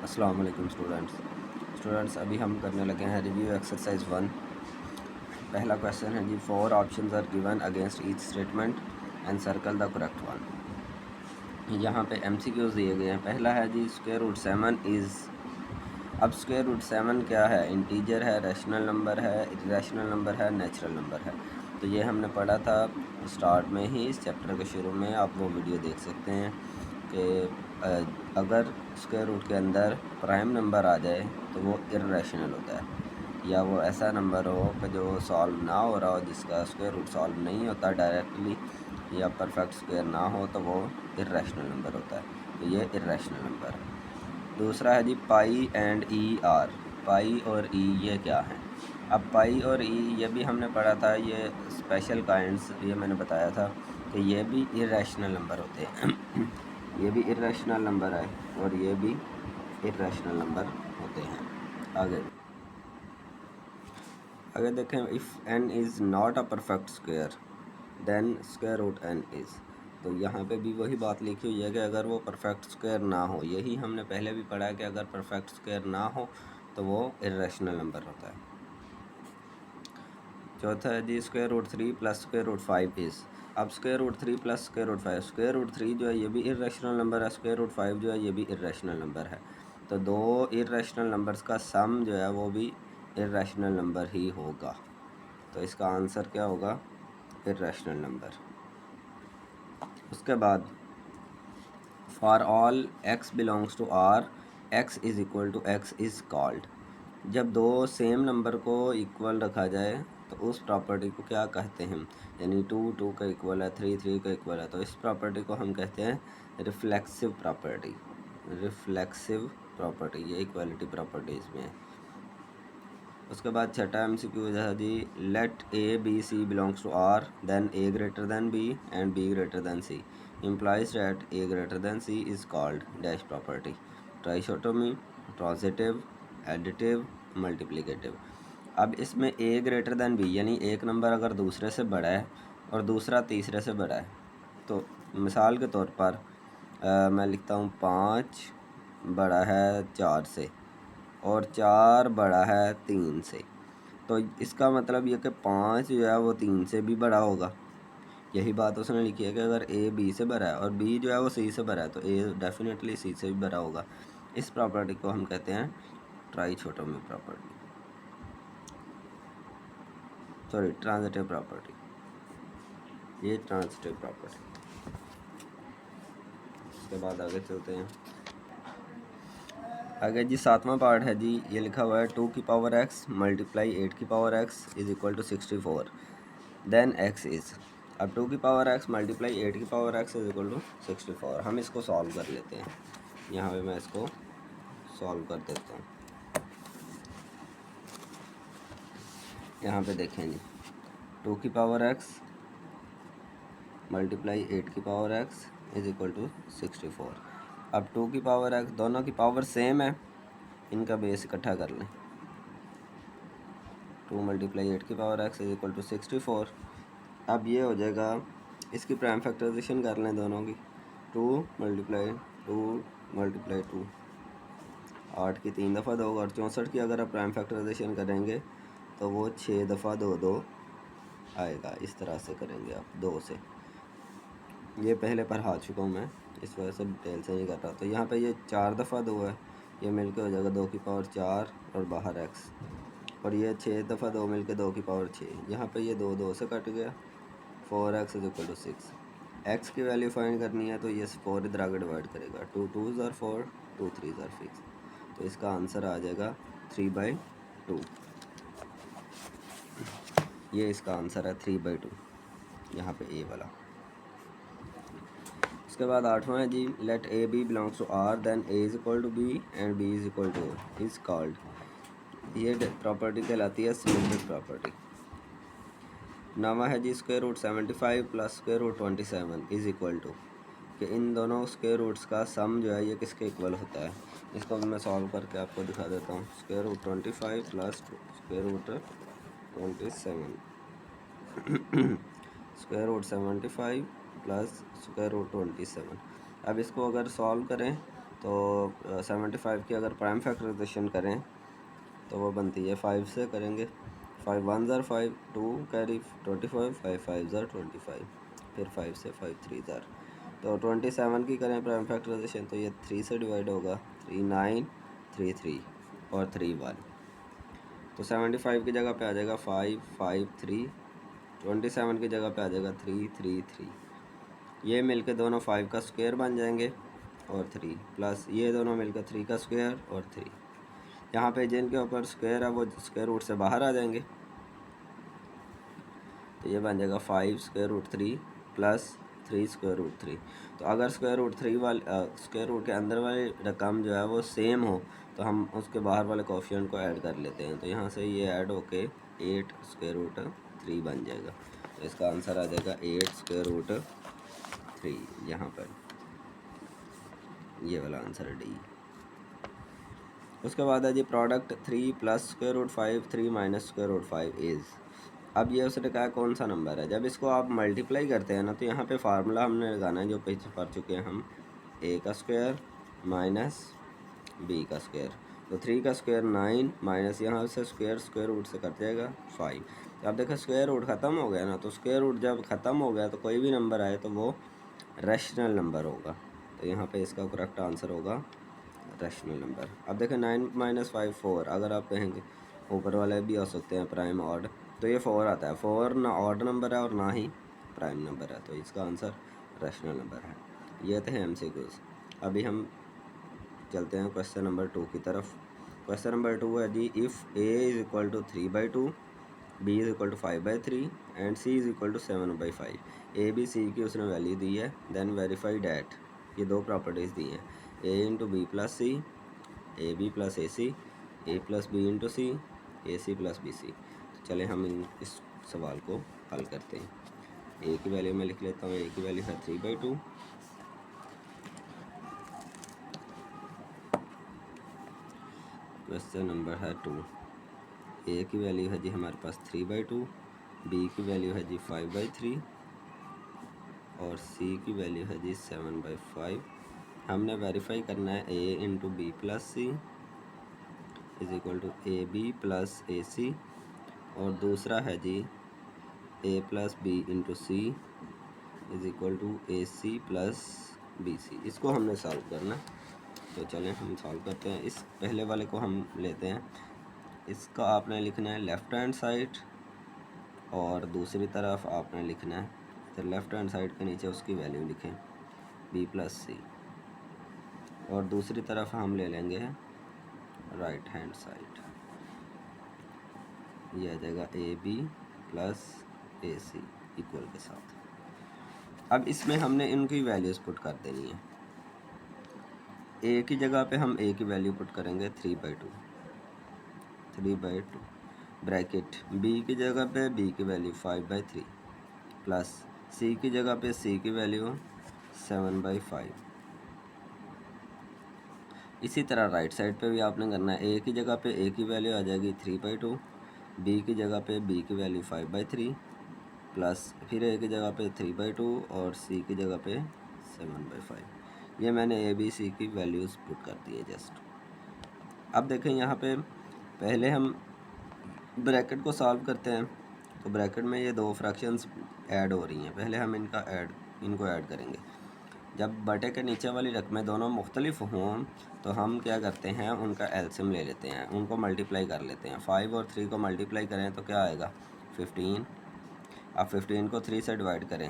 अस्सलाम वालेकुम स्टूडेंट्स, अभी हम करने लगे हैं रिव्यू एक्सरसाइज 1। पहला क्वेश्चन है जी, 4 options are given against each statement and circle the correct one. यहाँ पे MCQs दिए गए हैं। पहला है जी, स्क्वायर रूट 7 इज़। अब स्क्वायर रूट 7 क्या है? इंटीजर है, रैशनल नंबर है, इरेशनल नंबर है, नेचुरल नंबर है। तो ये हमने पढ़ा था स्टार्ट में ही, इस चैप्टर के शुरू में। आप वो वीडियो देख सकते हैं कि अगर स्क्वायर रूट के अंदर प्राइम नंबर आ जाए तो वो इरेशनल होता है, या वो ऐसा नंबर हो कि जो सॉल्व ना हो रहा हो, जिसका स्क्वायर रूट सॉल्व नहीं होता डायरेक्टली, या परफेक्ट स्क्वायर ना हो, तो वो इरेशनल नंबर होता है। तो ये इरेशनल नंबर है। दूसरा है जी, पाई एंड ई आर। पाई और ई ये क्या है? अब पाई और ई ये भी हमने पढ़ा था, ये स्पेशल काइंड्स, ये मैंने बताया था कि ये भी इरेशनल नंबर होते हैं। ये भी इरेशनल नंबर है और ये भी इरेशनल नंबर होते हैं। आगे देखें, if n is not a perfect square then square root n is. तो यहाँ पे भी वही बात लिखी हुई है कि अगर वो परफेक्ट स्क्वायर ना हो, यही हमने पहले भी पढ़ा है कि अगर परफेक्ट स्क्वायर ना हो तो वो इरेशनल नंबर होता है। चौथा है जी, square root 3 plus square root 5 is. अब square root 3 plus square root 5, square root 3 जो है ये भी इरेशनल नंबर है, स्क्वायर रूट 5 जो है ये भी इरेशनल नंबर है। तो दो इरेशनल नंबर्स का सम जो है वो भी इरेशनल नंबर ही होगा। तो इसका आंसर क्या होगा? Irrational number. उसके बाद, for all x belongs to r, x is equal to x is called. जब दो सेम नंबर को इक्वल रखा जाए तो उस प्रॉपर्टी को क्या कहते हैं? यानी 2 का इक्वल है, 3 का इक्वल है, तो इस प्रॉपर्टी को हम कहते हैं रिफ्लेक्सिव प्रॉपर्टी। रिफ्लेक्सिव प्रॉपर्टी, ये इक्वालिटी प्रॉपर्टीज़ में है। उसके बाद छठा MCQ है जी, let A B C belongs to R then A greater than B and B greater than C implies that A greater than C is called dash property, trichotomy, transitive, additive, multiplicative. अब इसमें A greater than B यानी एक number अगर दूसरे से बड़ा है और दूसरा तीसरे से बड़ा है, तो मिसाल के तौर पर मैं लिखता हूँ 5 बड़ा है 4 से और 4 बड़ा है 3 से। तो इसका मतलब ये कि 5 जो है वो 3 से भी बड़ा होगा। यही बात उसने लिखी है कि अगर A B से बड़ा है और B जो है वो C से बड़ा है, तो A डेफिनेटली C से भी बड़ा होगा। इस प्रॉपर्टी को हम कहते हैं ट्राइशोटोमी प्रॉपर्टी, सॉरी ट्रांजिटिव प्रॉपर्टी। ये ट्रांजिटिव प्रॉपर्टी। उसके बाद आगे चलते हैं। आगे जी, 7वां पार्ट है जी, ये लिखा हुआ है 2 की पावर x मल्टीप्लाई 8 की power x is equal to 64 then x is. अब 2 की पावर x मल्टीप्लाई 8 की power x is equal to 64। हम इसको सॉल्व कर लेते हैं। यहाँ पे मैं इसको सॉल्व कर देता हूँ। यहाँ पे देखें जी, 2 की पावर x मल्टीप्लाई 8 की power x is equal to 64। अब 2 की पावर x, दोनों की पावर सेम है, इनका बेस इकट्ठा कर लें। 2 मल्टीप्लाई 8 की power x is equal to 64। अब ये हो जाएगा, इसकी प्राइम फैक्टराइजेशन कर लें दोनों की। 2 मल्टीप्लाई 2, 8 की 3 दफ़ा 2 और 64 की अगर आप प्राइम फैक्टराइजेशन करेंगे तो वो 6 दफ़ा 2 आएगा। इस तरह से करेंगे आप 2 से। ये पहले पढ़ा चुका हूँ मैं, इस वजह से डिटेल से नहीं कर रहा। तो यहाँ पे ये 4 दफ़ा 2 है, ये मिलके हो जाएगा 2 की पावर 4 और बाहर x, और ये 6 दफ़ा 2 मिलके 2 की पावर 6। यहाँ पे ये 2 से कट गया, 4x is equal to 6। x की वैल्यू फाइंड करनी है तो ये 4 इधर आगे डिवाइड करेगा, 2 2s आर 4, 2 3s आर 6। तो इसका आंसर आ जाएगा 3/2। ये इसका आंसर है 3/2, यहाँ पे ए वाला। उसके बाद 8वां है जी, let A B belongs to R then A is equal to B and B is equal to is called. ये प्रॉपर्टी कहलाती है सिमेट्रिक प्रॉपर्टी। 9वां है जी, square root 75 plus square root 27 is equal to, कि इन दोनों स्क्वायर रूट्स का सम जो है ये किसके इक्वल होता है? इसको मैं सॉल्व करके आपको दिखा देता हूँ। Square root 25 plus square root 27 square root 75 plus square root 27। अब इसको अगर सॉल्व करें तो 75 की अगर प्राइम फैक्टराइजेशन करें तो वो बनती है 5 से करेंगे। 5 1 ज़ार 5, 2 कैरी 25, 5 5 ज़ार 25, फिर 5 से 5 3 ज़ार। तो 27 की करें प्राइम फैक्टराइजेशन तो ये 3 से डिवाइड होगा, 3 9 3 3 और 3 1। तो 75 की जगह पे आ जाएगा 5 5 3, 27 की जगह पे आ जाएगा 3 3 3। ये मिलके दोनों 5 का स्क्वायर बन जाएंगे और 3 प्लस ये दोनों मिलकर 3 का स्क्वायर और 3। यहाँ पे जिनके ऊपर स्क्वायर है वो स्क्वायर रूट से बाहर आ जाएंगे। तो ये बन जाएगा 5 square root 3 plus 3 square root 3। तो अगर स्क्वायर रूट 3 वाले स्क्वायर रूट के अंदर वाली रकम जो है वो सेम हो तो हम उसके बाहर वाले कोफिशिएंट को ऐड कर लेते हैं। तो यहाँ से ये ऐड होके 8 स्क्वायर रूट 3 बन जाएगा। तो इसका आंसर आ जाएगा 8 स्क्वायर रूट 3। यहाँ पर ये वाला आंसर है डी। उसके बाद है जी product 3 plus square root 5 3 minus square root 5 is. अब ये उसने कहा कौन सा नंबर है। जब इसको आप मल्टीप्लाई करते हैं ना तो यहाँ पे फार्मूला हमने लगाना है जो पीछे पढ़ चुके हैं हम, ए का स्क्वायर माइनस बी का स्क्वायर। तो 3 का स्क्वायर 9 माइनस यहाँ से स्क्वायर रूट से कट जाएगा 5। तो अब देखो स्क्वायर रूट ख़त्म हो गया ना, तो स्क्वायर रूट जब ख़त्म हो गया तो कोई भी नंबर आए तो वो रैशनल नंबर होगा। तो यहाँ पे इसका करेक्ट आंसर होगा रैशनल नंबर। अब देखें 9 माइनस 5 4। अगर आप कहेंगे ऊपर वाले भी हो सकते हैं प्राइम ऑड, तो ये 4 आता है। 4 ना ऑड नंबर है और ना ही प्राइम नंबर है, तो इसका आंसर रैशनल नंबर है। ये थे MCQs। अभी हम चलते हैं क्वेश्चन नंबर 2 की तरफ। क्वेश्चन नंबर 2 है जी, if A is equal to 3/2, B is equal to 5/3 and C is equal to 7/5। A B C की उसने वैल्यू दी है, देन वेरीफाई डैट। ये दो प्रॉपर्टीज़ दी हैं, A into B plus C, A B plus A C, A plus B into C, A C plus B C. तो चले हम इस सवाल को हल करते हैं। ए की वैल्यू मैं लिख लेता हूँ, ए की वैल्यू है 3/2। क्वेश्चन नंबर है 2। ए की वैल्यू है जी हमारे पास 3/2, बी की वैल्यू है जी 5/3 और सी की वैल्यू है जी 7/5। हमने वेरीफाई करना है A into B plus C is equal to A B plus A C, और दूसरा है जी A plus B into C is equal to A C plus B C. इसको हमने सॉल्व करना। तो चलें हम सॉल्व करते हैं। इस पहले वाले को हम लेते हैं। इसका आपने लिखना है लेफ़्ट हैंड साइड और दूसरी तरफ आपने लिखना है, तो लेफ़्ट हैंड साइड के नीचे उसकी वैल्यू लिखें बी प्लस सी, और दूसरी तरफ हम ले लेंगे राइट हैंड साइड। ये आ जाएगा A B plus A C equal के साथ। अब इसमें हमने इनकी वैल्यूज़ पुट कर देनी है। ए की जगह पे हम ए की वैल्यू पुट करेंगे 3/2 ब्रैकेट, बी की जगह पे बी की वैल्यू 5/3 प्लस सी की जगह पे सी की वैल्यू 7/5। इसी तरह राइट साइड पे भी आपने करना है। ए की जगह पे ए की वैल्यू आ जाएगी 3/2, बी की जगह पे बी की वैल्यू 5/3 प्लस फिर ए की जगह पे 3/2 और सी की जगह पे 7/5। ये मैंने ए बी सी की वैल्यूज़ पुट कर दी है जस्ट। अब देखें यहाँ पे पहले हम ब्रैकेट को सॉल्व करते हैं। तो ब्रैकेट में ये दो फ्रैक्शंस ऐड हो रही हैं, पहले हम इनको ऐड करेंगे। जब बटे के नीचे वाली रकमें दोनों मुख्तलिफ हों तो हम क्या करते हैं, उनका एलसीएम ले लेते हैं, उनको मल्टीप्लाई कर लेते हैं। 5 और 3 को मल्टीप्लाई करें तो क्या आएगा 15। अब 15 को 3 से डिवाइड करें,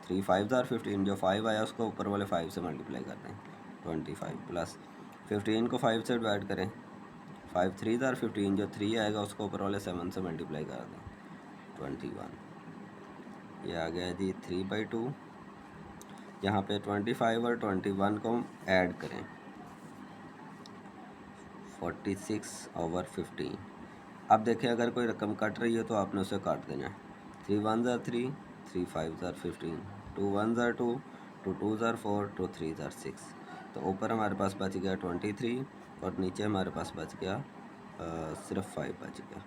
3 5 ज़ार 15, जो 5 आया उसको ऊपर वाले 5 से मल्टीप्लाई कर दें 25 प्लस 15 को 5 से डिवाइड करें, 5 3 ज़ार 15, जो 3 आएगा उसको ऊपर वाले 7 से मल्टीप्लाई कर दें 21। ये आ गया जी 3/2। यहाँ पे 25 और 21 को ऐड करें 46/15। अब देखें अगर कोई रकम कट रही है तो आपने उसे काट देना है। 3 1 ज़ार 3, 3 5 ज़ार 15, 2 1 ज़ार 2, 2 2 ज़ार 4, 2 3 ज़ार 6। तो ऊपर हमारे पास बच गया 23 और नीचे हमारे पास बच गया सिर्फ 5 बच गया।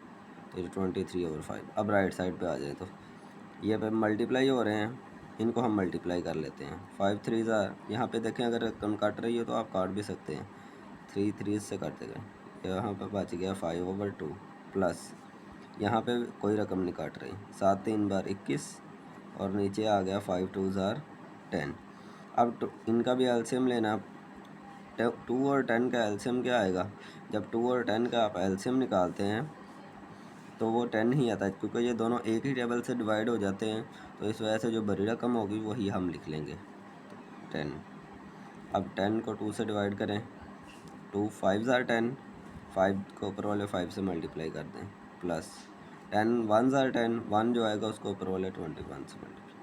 तो ये 23/5। अब राइट साइड पे आ जाए तो ये पे मल्टीप्लाई हो रहे हैं, इनको हम मल्टीप्लाई कर लेते हैं। 5 3 ज़ार, यहाँ पे देखें अगर रकम काट रही हो तो आप काट भी सकते हैं, 3 3 से काट गए, यहाँ पे बच गया 5/2 प्लस यहाँ पे कोई रकम नहीं काट रही, 7 3 बार 21 और नीचे आ गया 5 2 ज़ार 10। अब इनका भी एलसीएम लेना। 2 और 10 का एलसीएम क्या आएगा? जब 2 और 10 का आप एलसीएम निकालते हैं तो वो 10 ही आता है, क्योंकि ये दोनों एक ही टेबल से डिवाइड हो जाते हैं, तो इस वजह से जो बड़ी रकम होगी वही हम लिख लेंगे 10। अब 10 को 2 से डिवाइड करें, 2 5 ज़ार 10, 5 को ऊपर वाले 5 से मल्टीप्लाई कर दें, प्लस 10 1 ज़ार 10, 1 जो आएगा उसको ऊपर वाले 21 से मल्टीप्लाई,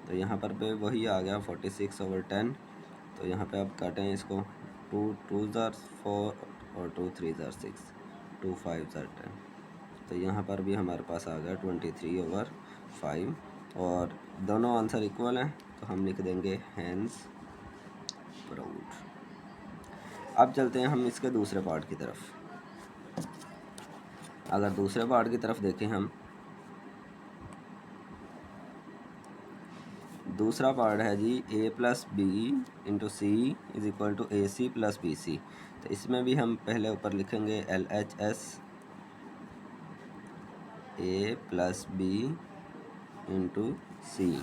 तो यहाँ पर पे वही आ गया 46/10। तो यहाँ पे आप काटें इसको, 2 2 ज़ार 4 और 2 3 ज़ार 6, 2 5 ज़ार 10, तो यहाँ पर भी हमारे पास आ गया 23/5 और दोनों आंसर इक्वल हैं, तो हम लिख देंगे हैंस प्राउड। अब चलते हैं हम इसके दूसरे पार्ट की तरफ। अगर दूसरे पार्ट की तरफ देखें हम, दूसरा पार्ट है जी a+b/c = ac+bc। तो इसमें भी हम पहले ऊपर लिखेंगे LHS a+b/c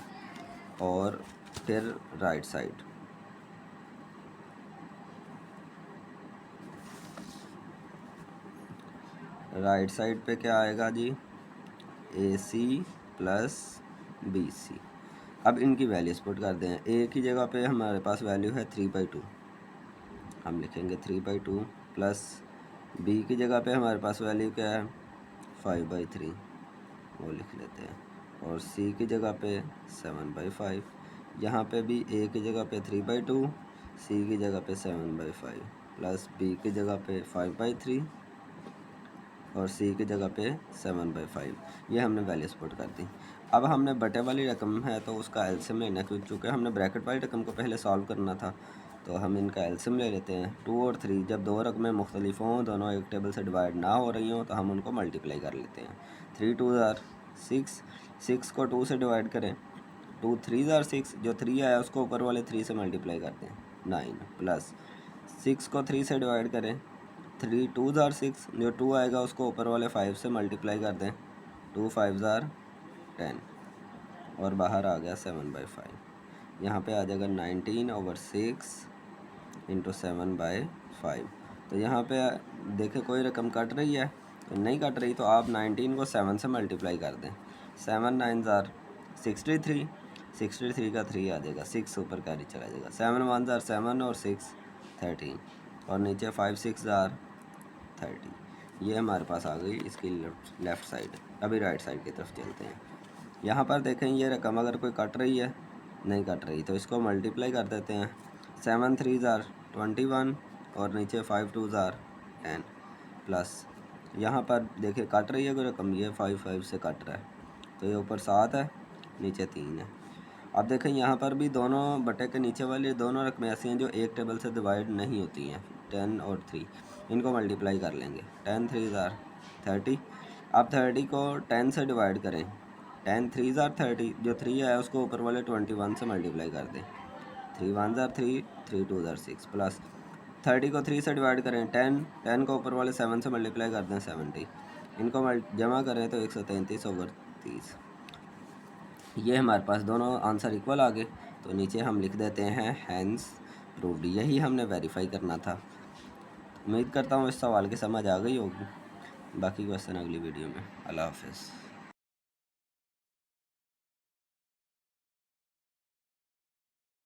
और फिर राइट साइड, राइट साइड पे क्या आएगा जी? AC+BC। अब इनकी वैल्यूज पुट कर दें। ए की जगह पे हमारे पास वैल्यू है 3/2, हम लिखेंगे 3/2 प्लस बी की जगह पे हमारे पास वैल्यू क्या है? 5/3, वो लिख लेते हैं, और सी की जगह पे 7/5। यहाँ पे भी ए की जगह पे 3/2, सी की जगह पे 7/5 प्लस बी की जगह पे 5/3 और सी की जगह पे 7/5। ये हमने वैल्यू पुट कर दी। अब हमने बटे वाली रकम है तो उसका एलसीएम लेना है, क्योंकि हमने ब्रैकेट वाली रकम को पहले सॉल्व करना था, तो हम इनका एलसीएम ले लेते हैं। 2 और 3 जब दो रकमें मुख्तलिफ हों, दोनों एक टेबल से डिवाइड ना हो रही हों, तो हम उनको मल्टीप्लाई कर लेते हैं। 3 2 ज़ार 6, 6 को 2 से डिवाइड करें, 2 3 ज़ार 6, जो 3 आया उसको ऊपर वाले 3 से मल्टीप्लाई कर दें, 9 प्लस 6 को 3 से डिवाइड करें, 3 2 ज़ार 6, जो 2 आएगा उसको ऊपर वाले 5 से मल्टीप्लाई कर दें, 2 5 ज़ार 10 और बाहर आ गया 7/5। यहाँ पे आ जाएगा 19/6 × 7/5। तो यहाँ पे देखें कोई रकम कट रही है? तो नहीं कट रही, तो आप 19 को 7 से मल्टीप्लाई कर दें, 7 9 ज़ार 63, 63 का 3 आ जाएगा, 6 ऊपर कैरी चला जाएगा, 7 1 ज़ार 7 और 6 13 और नीचे 5 6 ज़ार 30। ये हमारे पास आ गई इसकी लेफ़्ट साइड। अभी राइट साइड की तरफ चलते हैं। यहाँ पर देखें ये रकम अगर कोई कट रही है, नहीं कट रही, तो इसको मल्टीप्लाई कर देते हैं। 7 3 ज़ार 21 और नीचे 5 2 ज़ार 10 प्लस यहाँ पर देखिए कट रही है कोई रकम, ये 5 5 से कट रहा है, तो ये ऊपर 7 है, नीचे 3 है। अब देखें यहाँ पर भी दोनों बटे के नीचे वाली दोनों रकमें ऐसी हैं जो एक टेबल से डिवाइड नहीं होती हैं, 10 और 3, इनको मल्टीप्लाई कर लेंगे। 10 3 ज़ार 30। अब 30 को 10 से डिवाइड करें, 10 3 ज़ार 30, जो 3 आया उसको ऊपर वाले 21 से मल्टीप्लाई कर दें, 3 1 ज़ार 3, 3 2 ज़ार 6 प्लस 30 को 3 से डिवाइड करें, 10 को ऊपर वाले 7 से मल्टीप्लाई कर दें, 70, इनको जमा करें तो 133/30। ये हमारे पास दोनों आंसर इक्वल आ गए, तो नीचे हम लिख देते हैं हैंस प्रूव्ड। यही हमने वेरीफाई करना था। उम्मीद करता हूँ इस सवाल की समझ आ गई होगी। बाकी क्वेश्चन अगली वीडियो में। अल्लाह हाफ़िज़।